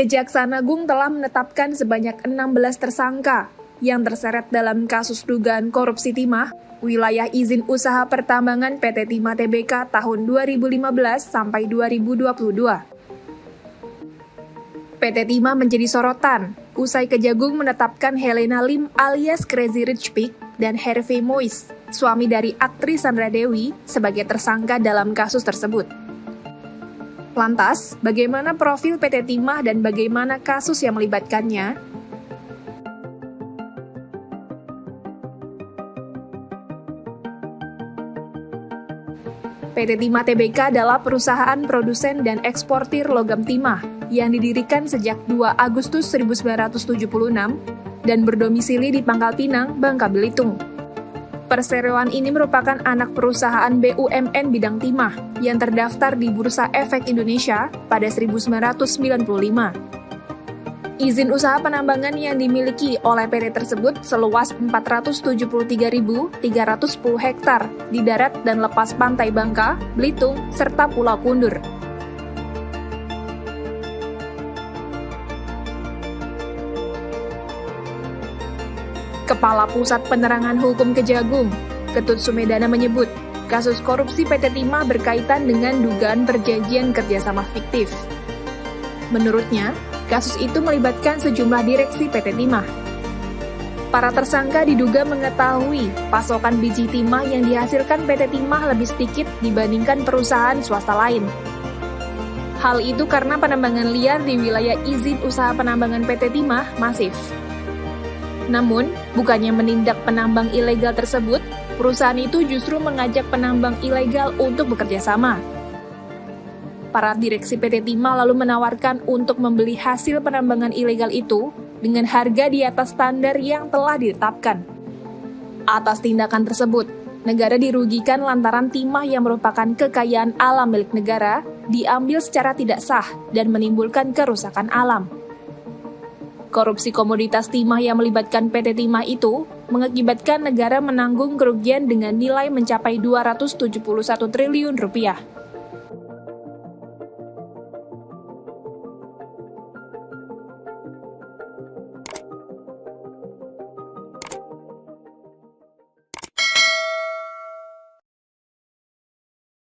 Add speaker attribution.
Speaker 1: Kejaksaan Agung telah menetapkan sebanyak 16 tersangka yang terseret dalam kasus dugaan korupsi timah wilayah izin usaha pertambangan PT Timah Tbk tahun 2015 sampai 2022. PT Timah menjadi sorotan usai Kejagung menetapkan Helena Lim alias Crazy Rich Pig dan Harvey Moise, suami dari aktris Sandra Dewi, sebagai tersangka dalam kasus tersebut. Lantas, bagaimana profil PT Timah dan bagaimana kasus yang melibatkannya? PT Timah Tbk adalah perusahaan produsen dan eksportir logam timah yang didirikan sejak 2 Agustus 1976 dan berdomisili di Pangkal Pinang, Bangka Belitung. Perseroan ini merupakan anak perusahaan BUMN bidang timah yang terdaftar di Bursa Efek Indonesia pada 1995. Izin usaha penambangan yang dimiliki oleh PT tersebut seluas 473.310 hektar di darat dan lepas pantai Bangka, Belitung, serta Pulau Kundur. Kepala Pusat Penerangan Hukum Kejagung, Ketut Sumedana menyebut, kasus korupsi PT Timah berkaitan dengan dugaan perjanjian kerjasama fiktif. Menurutnya, kasus itu melibatkan sejumlah direksi PT Timah. Para tersangka diduga mengetahui pasokan biji timah yang dihasilkan PT Timah lebih sedikit dibandingkan perusahaan swasta lain. Hal itu karena penambangan liar di wilayah izin usaha penambangan PT Timah masif. Namun, bukannya menindak penambang ilegal tersebut, perusahaan itu justru mengajak penambang ilegal untuk bekerja sama. Para direksi PT Timah lalu menawarkan untuk membeli hasil penambangan ilegal itu dengan harga di atas standar yang telah ditetapkan. Atas tindakan tersebut, negara dirugikan lantaran timah yang merupakan kekayaan alam milik negara diambil secara tidak sah dan menimbulkan kerusakan alam. Korupsi komoditas timah yang melibatkan PT Timah itu mengakibatkan negara menanggung kerugian dengan nilai mencapai 271 triliun rupiah.